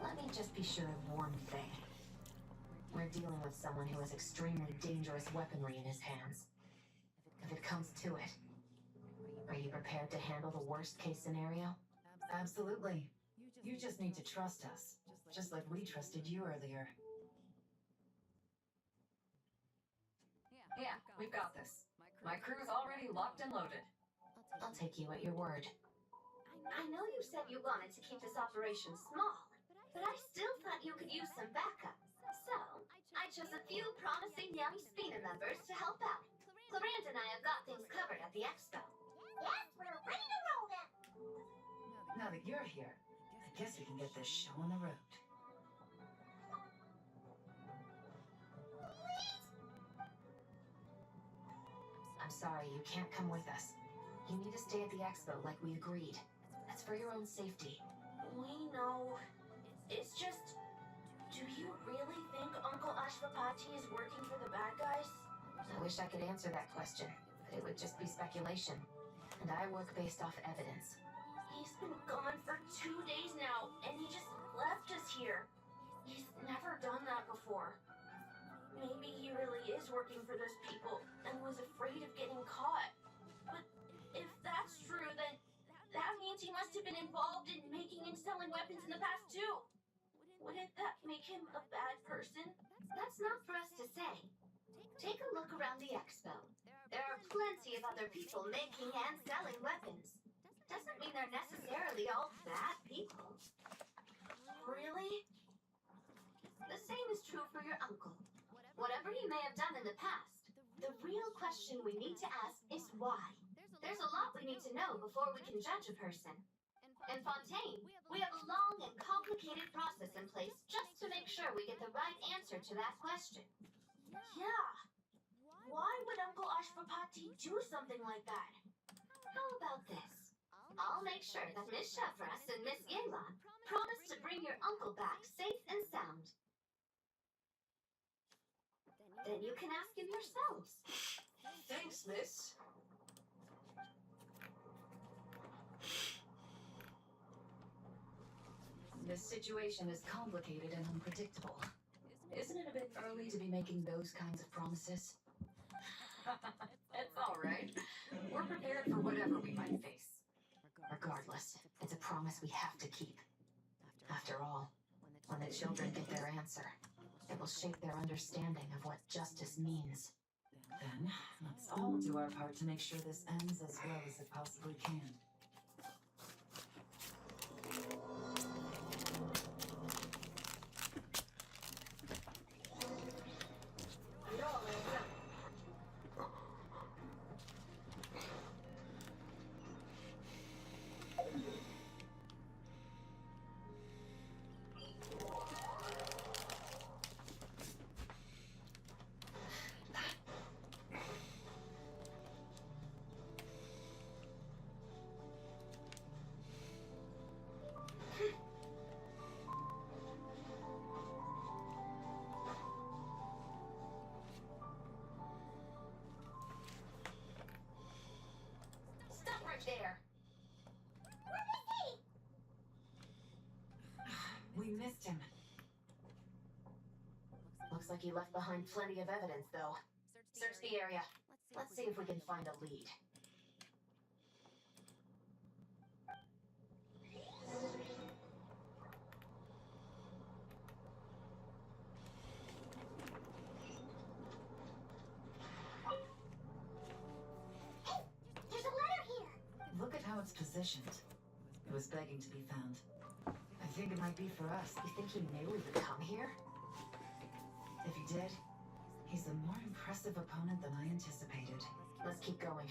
Let me just be sure of one thing. We're dealing with someone who has extremely dangerous weaponry in his hands. If it comes to it, are you prepared to handle the worst-case scenario? Absolutely. You just need to trust us, just like we trusted you earlier. Yeah, we've got this. My crew's already locked and loaded. I'll take you at your word. I know you said you wanted to keep this operation small, but I still thought you could use some backup. So, I chose a few promising young Spina members to help out. Claranda and I have got things covered at the expo. Yes, we're ready to roll then. Now that you're here, I guess we can get this show on the road. I'm sorry, you can't come with us. You need to stay at the expo like we agreed. That's for your own safety. We know. It's just... Do you really think Uncle Ashwapati is working for the bad guys? I wish I could answer that question, but it would just be speculation. And I work based off evidence. He's been gone for 2 days now, and he just left us here. He's never done that before. Maybe he really is working for those people and was afraid of getting caught. But if that's true, then that means he must have been involved in making and selling weapons in the past too. Wouldn't that make him a bad person? That's not for us to say. Take a look around the expo. There are plenty of other people making and selling weapons. Doesn't mean they're necessarily all bad people. Really? The same is true for your uncle. Whatever he may have done in the past, the real question we need to ask is why. There's a lot we need to know before we can judge a person. In Fontaine, we have a long and complicated process in place just to make sure we get the right answer to that question. Yeah. Why would Uncle Ashwapati do something like that? How about this? I'll make sure that Miss Shevras and Miss Yelan promise to bring your uncle back safe and sound. Then you can ask him yourselves. Thanks, miss. This situation is complicated and unpredictable. Isn't it a bit early to be making those kinds of promises? It's all right. We're prepared for whatever we might face. Regardless, it's a promise we have to keep. After all, when the children get their answer, it will shape their understanding of what justice means. Then, let's all do our part to make sure this ends as well as it possibly can. Stop right there. Where is he? We missed him. Looks like he left behind plenty of evidence, though. Search the area. Let's see if we can find a lead. Hey, there's a letter here. Look at how it's positioned. It was begging to be found. I think it might be for us. You think he knew we would come here? If he did, he's a more impressive opponent than I anticipated. Let's keep going.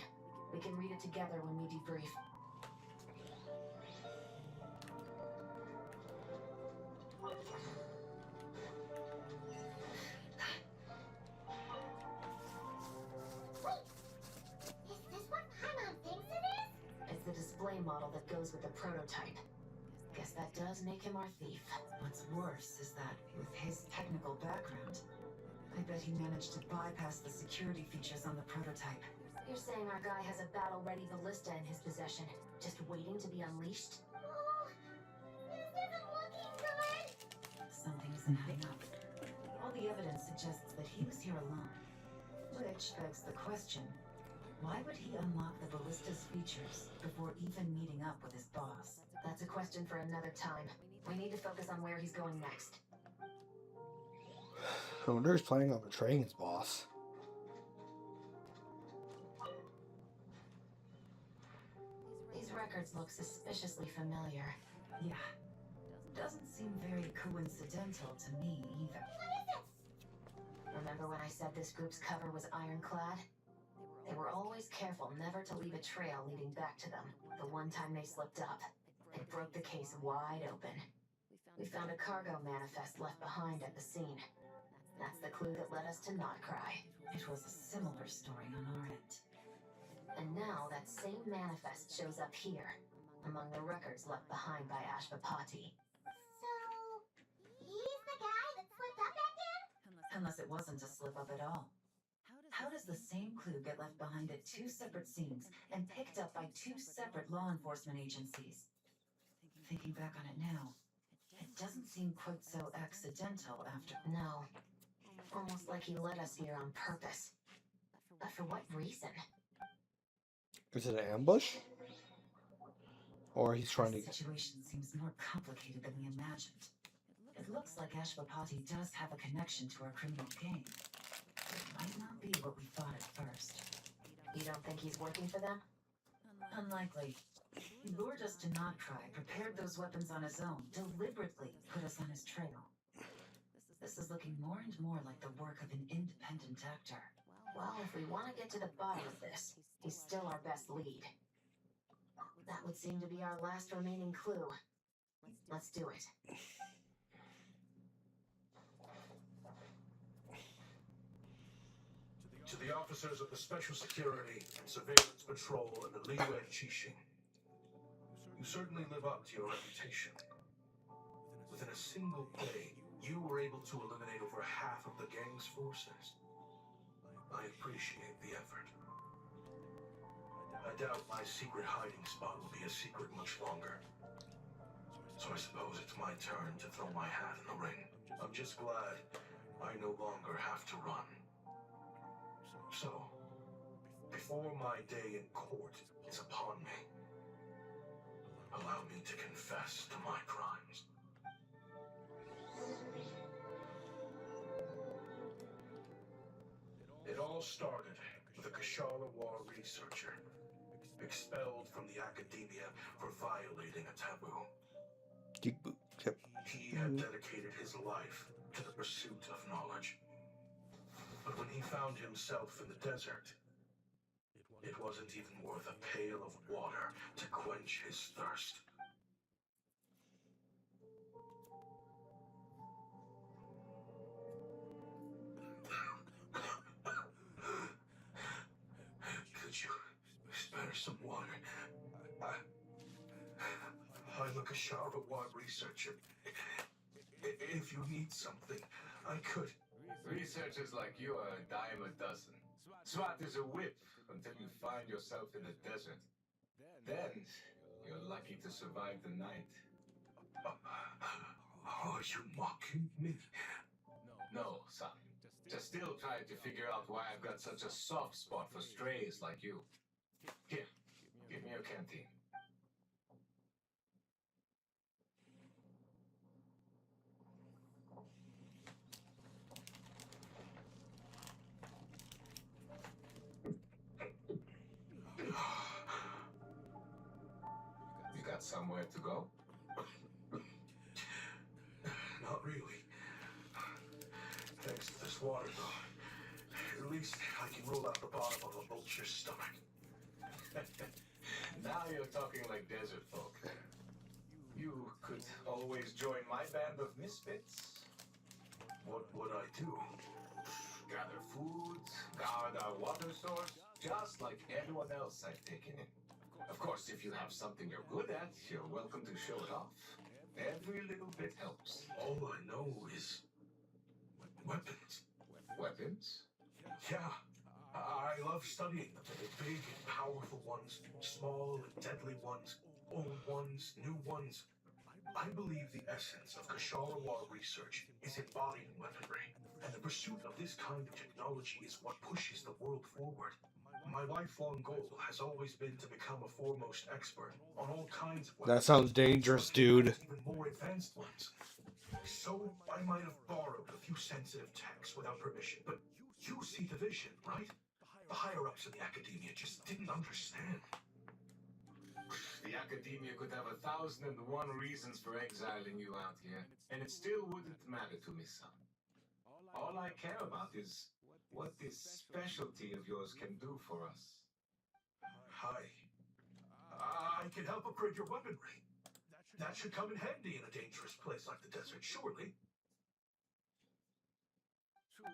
We can read it together when we debrief. Wait, is this what Paimon thinks it is? It's the display model that goes with the prototype. Guess that does make him our thief. What's worse is that, with his technical background, I bet he managed to bypass the security features on the prototype. You're saying our guy has a battle-ready ballista in his possession, just waiting to be unleashed? Oh, this isn't looking good. isn't adding up. All the evidence suggests that he was here alone. Which begs the question, why would he unlock the ballista's features before even meeting up with his boss? That's a question for another time. We need to focus on where he's going next. I wonder if he's planning on betraying his boss. These records look suspiciously familiar. Yeah. Doesn't seem very coincidental to me either. Remember when I said this group's cover was ironclad? They were always careful never to leave a trail leading back to them. The one time they slipped up, it broke the case wide open. We found a cargo manifest left behind at the scene. That's the clue that led us to Notcry. It was a similar story on our end. And now that same manifest shows up here, among the records left behind by Ashvapati. So, he's the guy that slipped up back there? Unless it wasn't a slip up at all. How does the same clue get left behind at two separate scenes and picked up by two separate law enforcement agencies? Thinking back on it now, it doesn't seem quite so accidental after. No. Almost like he led us here on purpose. But for what reason? Is it an ambush? Or he's trying to... The situation seems more complicated than we imagined. It looks like Ashvapati does have a connection to our criminal gang. It might not be what we thought at first. You don't think he's working for them? Unlikely. He lured us to Notcry, prepared those weapons on his own, deliberately put us on his trail. This is looking more and more like the work of an independent actor. Well, if we want to get to the bottom of this, he's still our best lead. That would seem to be our last remaining clue. Let's do it. To the officers of the Special Security and Surveillance Patrol and the Liwen Chishing, you certainly live up to your reputation. Within a single day, you were able to eliminate over half of the gang's forces. I appreciate the effort. I doubt my secret hiding spot will be a secret much longer. So I suppose it's my turn to throw my hat in the ring. I'm just glad I no longer have to run. So, before my day in court is upon me, allow me to confess to my crimes. It all started with a Kashara War researcher, expelled from the academia for violating a taboo. He had dedicated his life to the pursuit of knowledge. But when he found himself in the desert, it wasn't even worth a pail of water to quench his thirst. Could you spare some water? I'm a Kashara researcher. If you need something, I could. Researchers like you are a dime a dozen. SWAT is a whip until you find yourself in the desert. Then, you're lucky to survive the night. Are you mocking me? No, son. Just still trying to figure out why I've got such a soft spot for strays like you. Here, give me your canteen. You got somewhere to go? Not really. Thanks to this water, though. At least I can roll out the bottom of a vulture's stomach. Now you're talking like desert folk. You could always join my band of misfits. What would I do? Gather food, guard our water source, just like everyone else I've taken in. Of course, if you have something you're good at, you're welcome to show it off. Every little bit helps. All I know is weapons. Weapons? Yeah, I love studying them. Big and powerful ones, small and deadly ones, old ones, new ones. I believe the essence of Kashara research is embodying weaponry, and the pursuit of this kind of technology is what pushes the world forward. My lifelong goal has always been to become a foremost expert on all kinds of That weapons. sounds dangerous, dude. Even more advanced ones. So I might have borrowed a few sensitive texts without permission, but you see the vision, right? The higher-ups in the academia just didn't understand. The academia could have 1,001 reasons for exiling you out here, and it still wouldn't matter to me, son. All I care about is what this specialty of yours can do for us. Hi. I can help upgrade your weaponry. That should come in handy in a dangerous place like the desert, surely.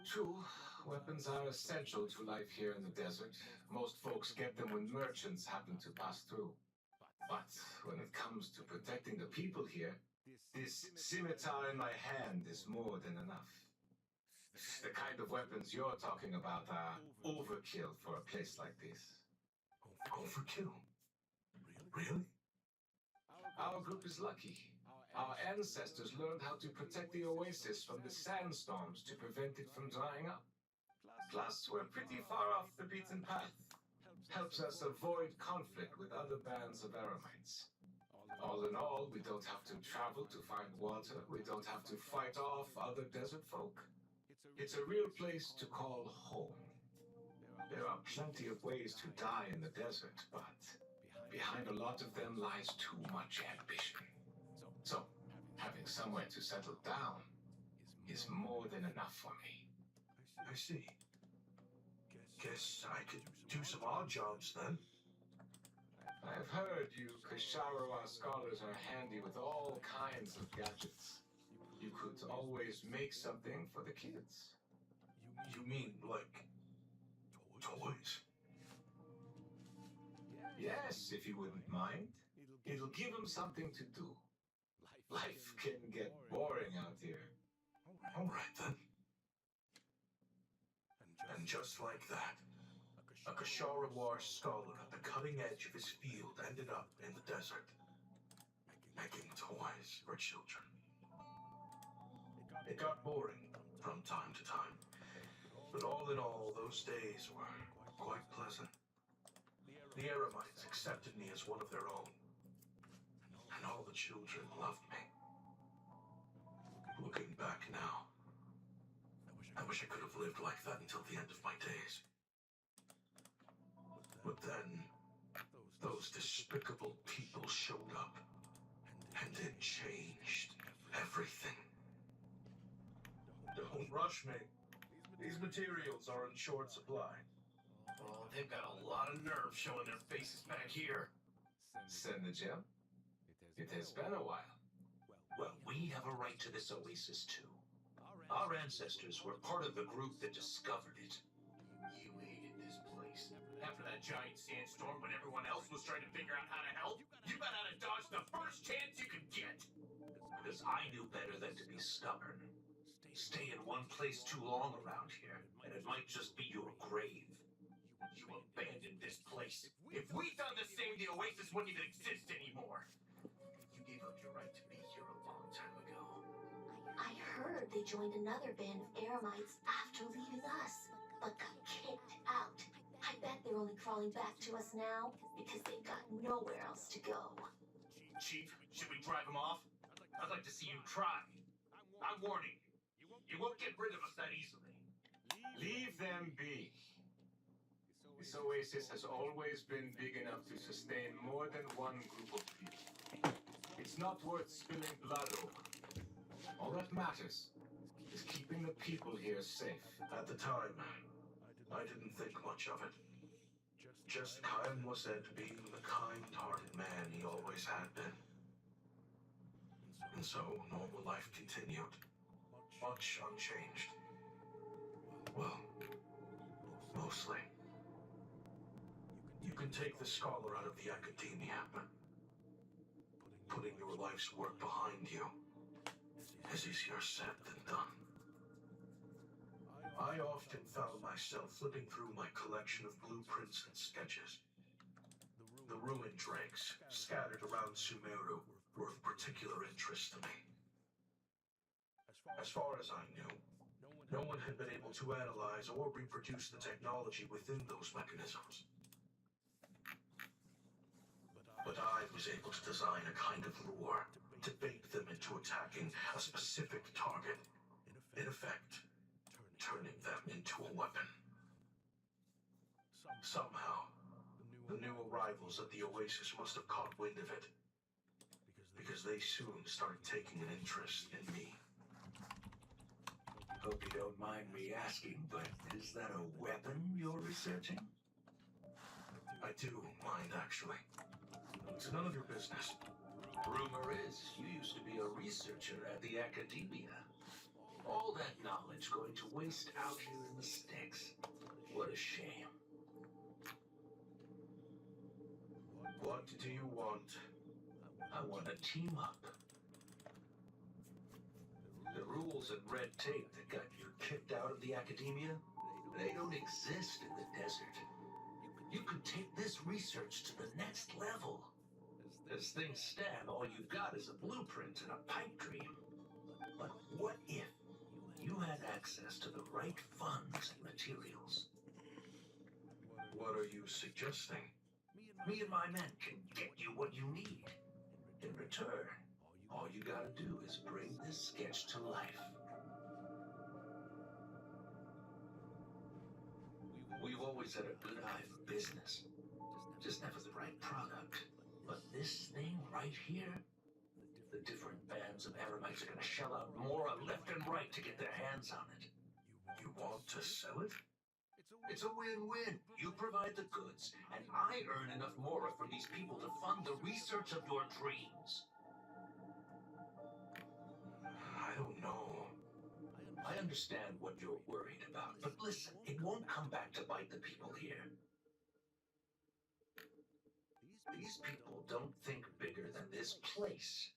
True, weapons are essential to life here in the desert. Most folks get them when merchants happen to pass through. But when it comes to protecting the people here, this scimitar in my hand is more than enough. The kind of weapons you're talking about are overkill for a place like this. Overkill? Really? Our group is lucky. Our ancestors learned how to protect the oasis from the sandstorms to prevent it from drying up. Plus, we're pretty far off the beaten path. Helps us avoid conflict with other bands of Aramites. All in all, we don't have to travel to find water. We don't have to fight off other desert folk. It's a real place to call home. There are plenty of ways to die in the desert, but behind a lot of them lies too much ambition. So, having somewhere to settle down is more than enough for me. I see. Guess I could do some odd jobs then. I've heard you Kashara scholars are handy with all kinds of gadgets. You could always make something for the kids. You mean, like, toys? Yes, if you wouldn't mind. It'll give them something to do. Life can get boring out here. All right then. And just like that, a Kashara scholar at the cutting edge of his field ended up in the desert, making toys for children. It got boring from time to time, but all in all, those days were quite pleasant. The Aramites accepted me as one of their own, and all the children loved me. Looking back now, I wish I could have lived like that until the end of my days. But then, those despicable people showed up, and it changed everything. Don't rush me. These materials are in short supply. Oh, they've got a lot of nerve showing their faces back here. Send the gem? It has been a while. Well, we have a right to this oasis too. Our ancestors were part of the group that discovered it. You hated this place. After that giant sandstorm when everyone else was trying to figure out how to help, you got out of Dodge the first chance you could get. Because I knew better than to be stubborn. Stay in one place too long around here, and it might just be your grave. You abandoned this place. If we'd done the same, the oasis wouldn't even exist anymore. You gave up your right to be here a long time ago. I heard they joined another band of Aramites after leaving us, but got kicked out. I bet they're only crawling back to us now because they've got nowhere else to go. Chief, should we drive him off? I'd like to see you try. I'm warning you. You won't get rid of us that easily. Leave them be. This oasis has always been big enough to sustain more than one group of people. It's not worth spilling blood over. All that matters is keeping the people here safe. At the time, I didn't think much of it. Just Kyle Mossad being the kind-hearted man he always had been. And so normal life continued, much unchanged. Well, mostly. You can take the scholar out of the academia, but putting your life's work behind you is easier said than done. I often found myself flipping through my collection of blueprints and sketches. The ruined dregs scattered around Sumeru were of particular interest to me. As far as I knew, no one had been able to analyze or reproduce the technology within those mechanisms. But I was able to design a kind of lure to bait them into attacking a specific target, in effect, turning them into a weapon. Somehow, the new arrivals at the Oasis must have caught wind of it, because they soon started taking an interest in me. Hope you don't mind me asking, but is that a weapon you're researching? I do mind, actually. It's none of your business. Rumor is you used to be a researcher at the academia. All that knowledge going to waste out here in the sticks. What a shame. What do you want? I want to team up. The rules and red tape that got you kicked out of the academia, they don't exist in the desert. You could take this research to the next level. As things stand, all you've got is a blueprint and a pipe dream. But what if you had access to the right funds and materials? What are you suggesting? Me and my men can get you what you need. In return, all you gotta do is bring this sketch to life. We've always had a good eye for business, just never the right product. But this thing right here, the different bands of Eremites are gonna shell out more left and right to get their hands on it. You want to sell it? It's a win-win. You provide the goods, and I earn enough mora from these people to fund the research of your dreams. I don't know. I understand what you're worried about, but listen, it won't come back to bite the people here. These people don't think bigger than this place.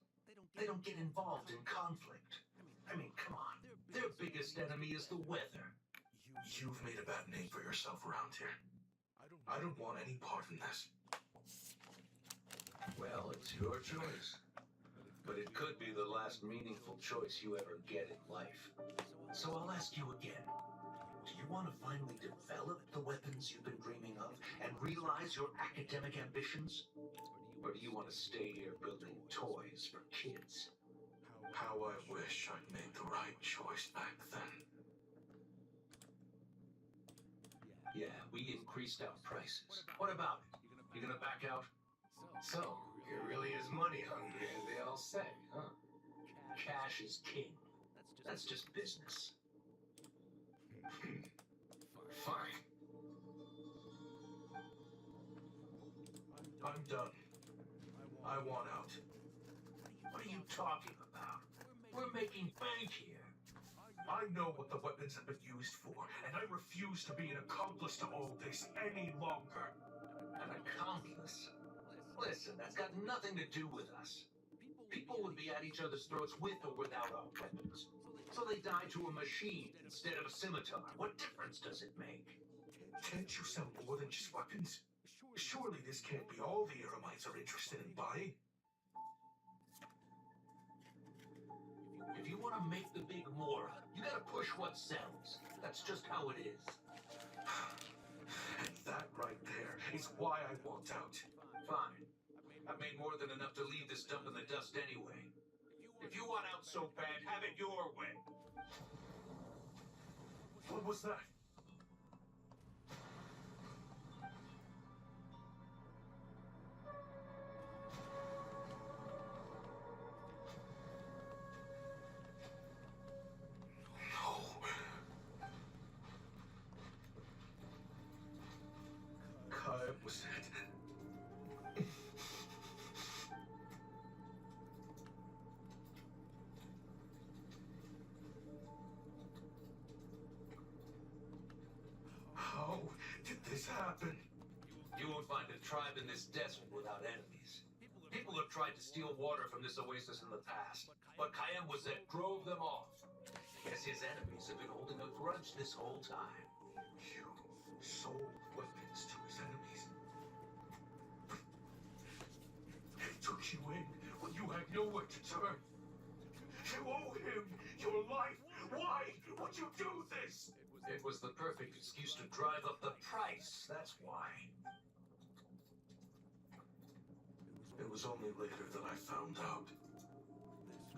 They don't get involved in conflict. I mean, come on. Their biggest enemy is the weather. You've made a bad name for yourself around here. I don't want any part in this. Well, it's your choice. But it could be the last meaningful choice you ever get in life. So I'll ask you again. Do you want to finally develop the weapons you've been dreaming of and realize your academic ambitions? Or do you want to stay here building toys for kids? How I wish I'd made the right choice back then. Yeah, we increased our prices. What about it? You gonna back out? So, you're really as money hungry as they all say, huh? Cash is king. That's just business. Fine. I'm done. I want out. What are you talking about? We're making bank here. I know what the weapons have been used for, and I refuse to be an accomplice to all this any longer. An accomplice? Listen, that's got nothing to do with us. People would be at each other's throats with or without our weapons. So they die to a machine instead of a scimitar. What difference does it make? Can't you sell more than just weapons? Surely this can't be all the Eremites are interested in buying. If you want to make the big mora, you gotta push what sells. That's just how it is. And that right there is why I want out. Fine. I've made more than enough to leave this dump in the dust anyway. If you want out so bad, have it your way. What was that? Was it? How did this happen? You won't find a tribe in this desert without enemies. People have tried to steal water from this oasis in the past, but Kayem was there, drove them off. Guess his enemies have been holding a grudge this whole time. You sold weapons to his enemies. He took you in when you have nowhere to turn. You owe him your life. Why would you do this? It was the perfect excuse to drive up the price, that's why. It was only later that I found out.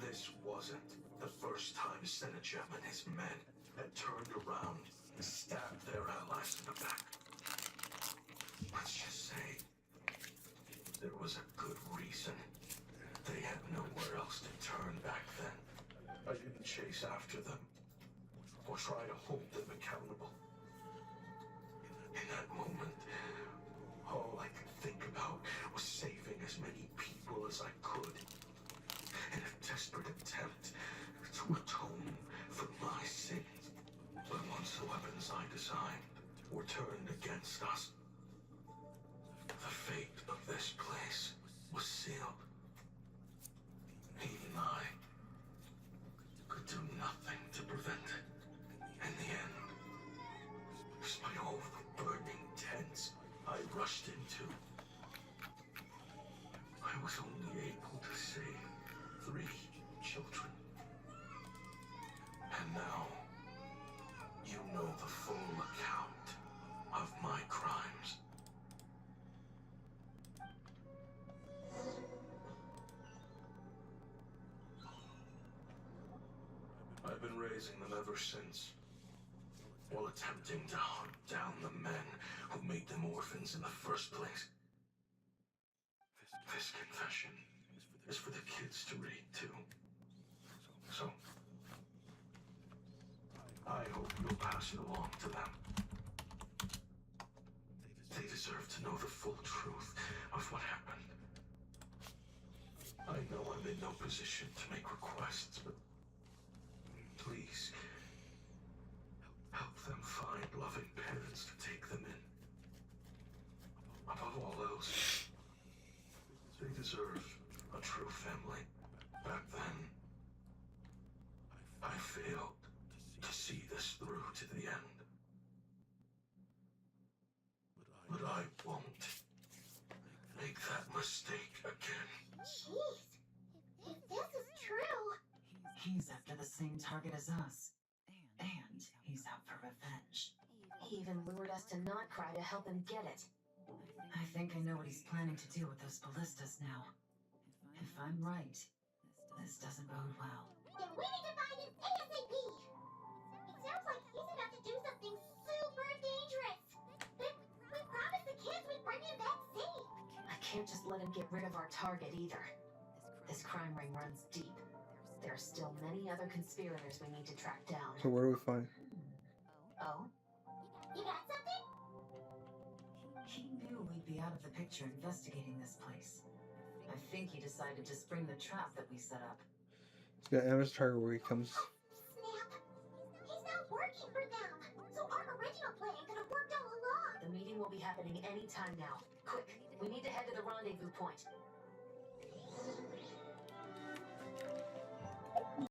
This wasn't the first time Senechem and his men had turned around and stabbed their allies in the back. Let's just say there was a good reason. They had nowhere else to turn back then. I didn't chase after them or try to hold them accountable. In that moment, all I could think about was saving as many people as I could in a desperate attempt to atone for my sins. But once the weapons I designed were turned against us, the fate of this place was sealed. Even I could do nothing to prevent it. In the end, despite all the burning tents I rushed into, I was only able to save 3 children. And now, you know the full account of my crimes. I've been raising them ever since, while attempting to hunt down the men who made them orphans in the first place. This confession is for the kids to read too. So, I hope you'll pass it along to them. They deserve to know the full truth of what happened. I know I'm in no position to make requests, but please, help them find loving parents to take them in. Above all else, they deserve a true family. Back then, I failed to see this through to the end. But I won't make that mistake again. Jeez. If this is true, He's after the same target as us. And he's out for revenge. He even lured us to not cry to help him get it. I think I know what he's planning to do with those ballistas now. If I'm right, this doesn't bode well. then we need to find him ASAP. It sounds like he's about to do something super dangerous. But we promised the kids we'd bring him back safe. I can't just let him get rid of our target either. This crime ring runs deep. There are still many other conspirators we need to track down. So where do we find? Oh? You got something? He knew we'd be out of the picture investigating this place. I think he decided to spring the trap that we set up. It's got Emma's target where he comes. Snap. He's not working for them. So our original plan could have worked all along. The meeting will be happening any time now. Quick, we need to head to the rendezvous point.